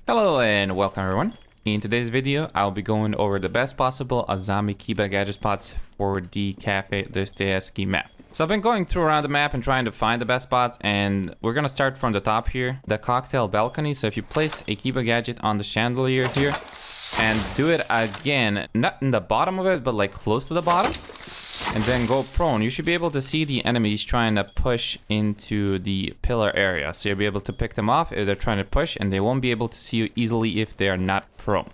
Hello and welcome everyone. In today's video, I'll be going over the best possible Azami Gadget spots for the Kafe Dostoyevsky map. So I've been going through around the map and trying to find the best spots, and we're gonna start from the top here, the cocktail balcony. So if you place a Gadget on the chandelier here and do it again, not in the bottom of it, but like close to the bottom, and then go prone, you should be able to see the enemies trying to push into the pillar area. So you'll be able to pick them off if they're trying to push, and they won't be able to see you easily if they're not prone.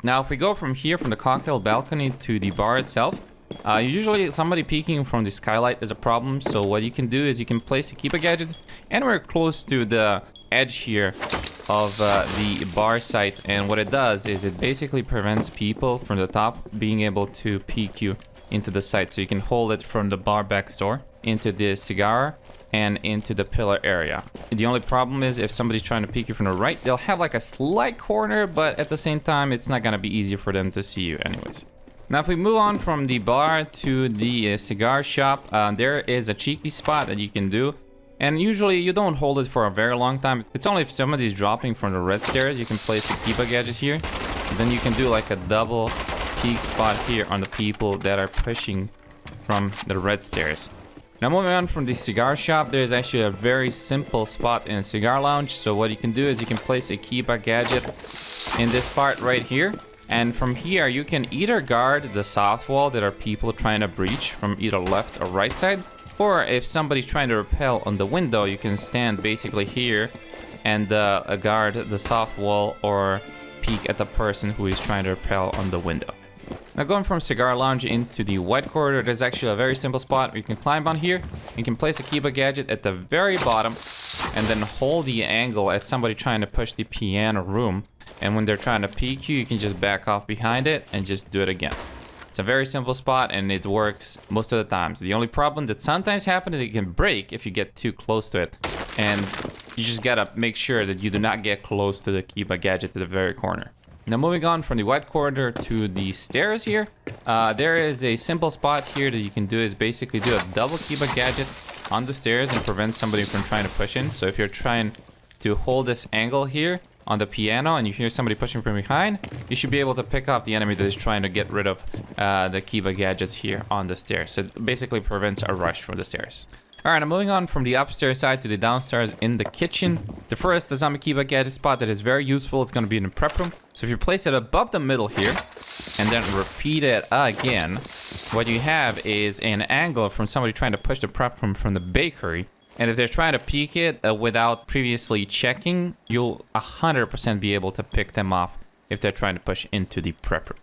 Now, if we go from here, from the cocktail balcony to the bar itself, usually somebody peeking from the skylight is a problem. So what you can do is you can place a Gadget anywhere close to the edge here of the bar site. And what it does is it basically prevents people from the top being able to peek you into the site. So you can hold it from the bar back door into the cigar and into the pillar area. The only problem is if somebody's trying to peek you from the right, they'll have like a slight corner, but at the same time, it's not gonna be easy for them to see you anyways. Now, if we move on from the bar to the cigar shop, there is a cheeky spot that you can do. And usually you don't hold it for a very long time. It's only if somebody's dropping from the red stairs, you can place a Gadget here. And then you can do like a double peak spot here on the people that are pushing from the red stairs. Now, moving on from the cigar shop, there's actually a very simple spot in a cigar lounge. So what you can do is you can place a Gadget in this part right here. And from here, you can either guard the soft wall that are people trying to breach from either left or right side. Or if somebody's trying to rappel on the window, you can stand basically here and guard the soft wall or peek at the person who is trying to rappel on the window. Now, going from cigar lounge into the white corridor, there's actually a very simple spot where you can climb on here. You can place a Gadget at the very bottom and then hold the angle at somebody trying to push the piano room. And when they're trying to peek you, you can just back off behind it and just do it again. It's a very simple spot and it works most of the times. The only problem that sometimes happens is it can break if you get too close to it. And you just gotta make sure that you do not get close to the Gadget at the very corner. Now, moving on from the white corridor to the stairs here, there is a simple spot here that you can do is basically do a double Gadget on the stairs and prevent somebody from trying to push in. So if you're trying to hold this angle here on the piano and you hear somebody pushing from behind, you should be able to pick off the enemy that is trying to get rid of the Gadgets here on the stairs. So it basically prevents a rush from the stairs. Alright, I'm moving on from the upstairs side to the downstairs in the kitchen. The first Azami Gadget spot that is very useful is going to be in the prep room. So if you place it above the middle here and then repeat it again, what you have is an angle from somebody trying to push the prep room from the bakery. And if they're trying to peek it without previously checking, you'll 100% be able to pick them off if they're trying to push into the prep room.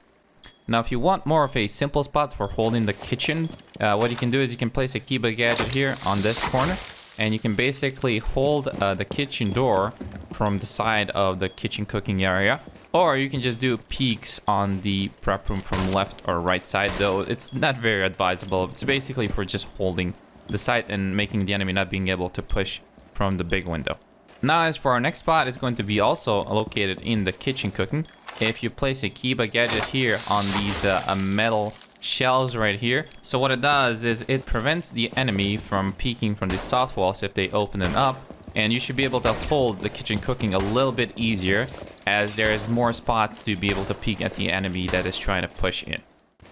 Now, if you want more of a simple spot for holding the kitchen, what you can do is you can place a Gadget here on this corner, and you can basically hold the kitchen door from the side of the kitchen cooking area. Or you can just do peeks on the prep room from left or right side, though it's not very advisable. It's basically for just holding the site and making the enemy not being able to push from the big window. Now, as for our next spot, it's going to be also located in the kitchen cooking. If you place a Gadget here on these metal shelves right here, so what it does is it prevents the enemy from peeking from the soft walls if they open them up, and you should be able to hold the kitchen cooking a little bit easier as there is more spots to be able to peek at the enemy that is trying to push in.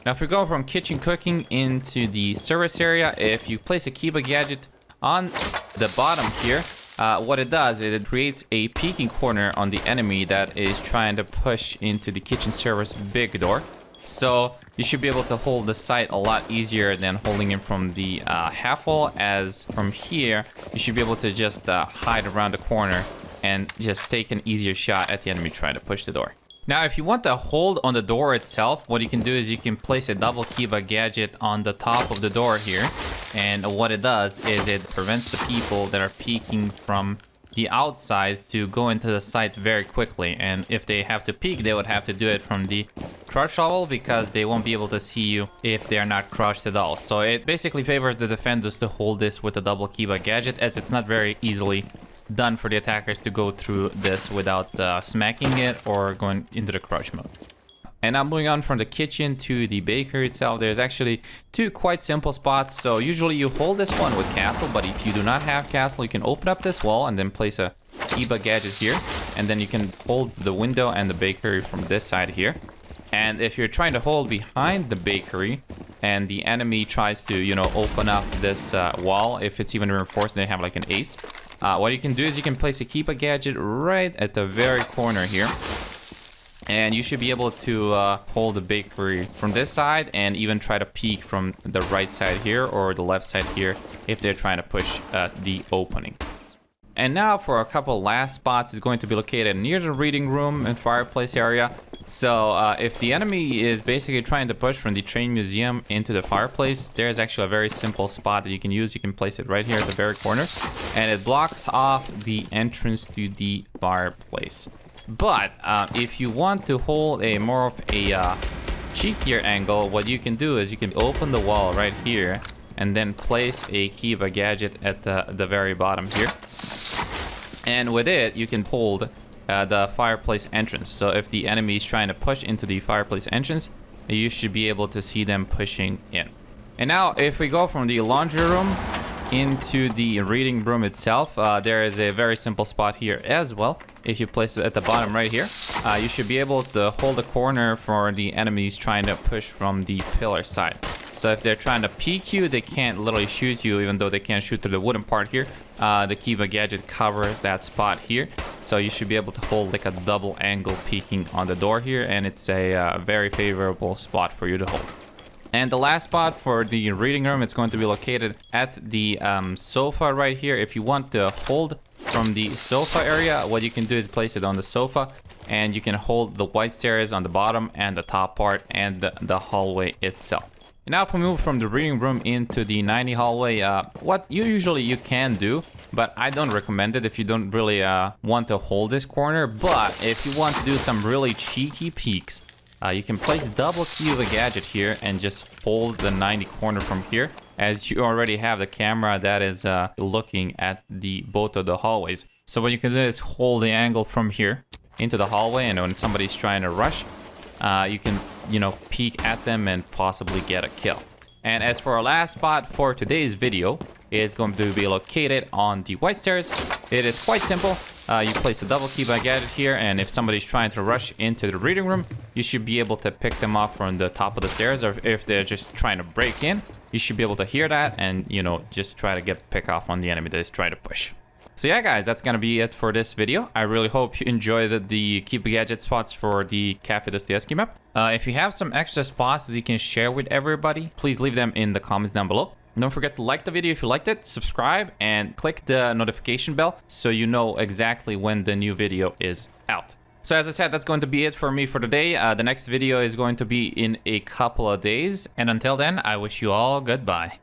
Now, if we go from kitchen cooking into the service area, if you place a Gadget on the bottom here, what it does is it creates a peeking corner on the enemy that is trying to push into the kitchen service big door. So you should be able to hold the site a lot easier than holding it from the half wall, as from here, you should be able to just hide around the corner and just take an easier shot at the enemy trying to push the door. Now, if you want to hold on the door itself, what you can do is you can place a double Gadget on the top of the door here. And what it does is it prevents the people that are peeking from the outside to go into the site very quickly. And if they have to peek, they would have to do it from the crouch level because they won't be able to see you if they are not crouched at all. So it basically favors the defenders to hold this with a double Gadget, as it's not very easily done for the attackers to go through this without smacking it or going into the crouch mode. And now moving on from the kitchen to the bakery itself, there's actually two quite simple spots. So usually you hold this one with castle, but if you do not have castle, you can open up this wall and then place a Kiba Gadget here, and then you can hold the window and the bakery from this side here. And if you're trying to hold behind the bakery and the enemy tries to, you know, open up this wall, if it's even reinforced and they have like an ace, what you can do is you can place a Kiba Gadget right at the very corner here. And you should be able to hold the bakery from this side and even try to peek from the right side here or the left side here if they're trying to push the opening. And now for a couple last spots is going to be located near the reading room and fireplace area. So if the enemy is basically trying to push from the train museum into the fireplace, there's actually a very simple spot that you can use. You can place it right here at the very corner, and it blocks off the entrance to the fireplace. But if you want to hold a more of a cheekier angle, what you can do is you can open the wall right here and then place a Kiba Gadget at the very bottom here. And with it, you can hold the fireplace entrance. So if the enemy is trying to push into the fireplace entrance, you should be able to see them pushing in. And now if we go from the laundry room into the reading room itself, there is a very simple spot here as well. If you place it at the bottom right here, you should be able to hold the corner for the enemies trying to push from the pillar side. So if they're trying to peek you, they can't literally shoot you, even though they can't shoot through the wooden part here. The Kiba Gadget covers that spot here. So you should be able to hold like a double angle peeking on the door here, and it's a very favorable spot for you to hold. And the last spot for the reading room, it's going to be located at the sofa right here. If you want to hold from the sofa area, what you can do is place it on the sofa, and you can hold the white stairs on the bottom and the top part and the hallway itself. And now if we move from the reading room into the 90 hallway, what you can do, but I don't recommend it if you don't really want to hold this corner. But if you want to do some really cheeky peeks, you can place double Kiba Gadget here and just hold the 90 corner from here, as you already have the camera that is looking at both of the hallways. So what you can do is hold the angle from here into the hallway, and when somebody's trying to rush, you can, you know, peek at them and possibly get a kill. And as for our last spot for today's video, it's going to be located on the white stairs. It is quite simple. You place a double Kiba Gadget here, and if somebody's trying to rush into the reading room, you should be able to pick them off from the top of the stairs, or if they're just trying to break in, you should be able to hear that and, you know, just try to get a pick off on the enemy that is trying to push. So yeah, guys, that's gonna be it for this video. I really hope you enjoyed the Kiba Gadget spots for the Kafe Dostoyevsky map. If you have some extra spots that you can share with everybody, please leave them in the comments down below. Don't forget to like the video if you liked it, subscribe, and click the notification bell so you know exactly when the new video is out. So as I said, that's going to be it for me for today. The next video is going to be in a couple of days. And until then, I wish you all goodbye.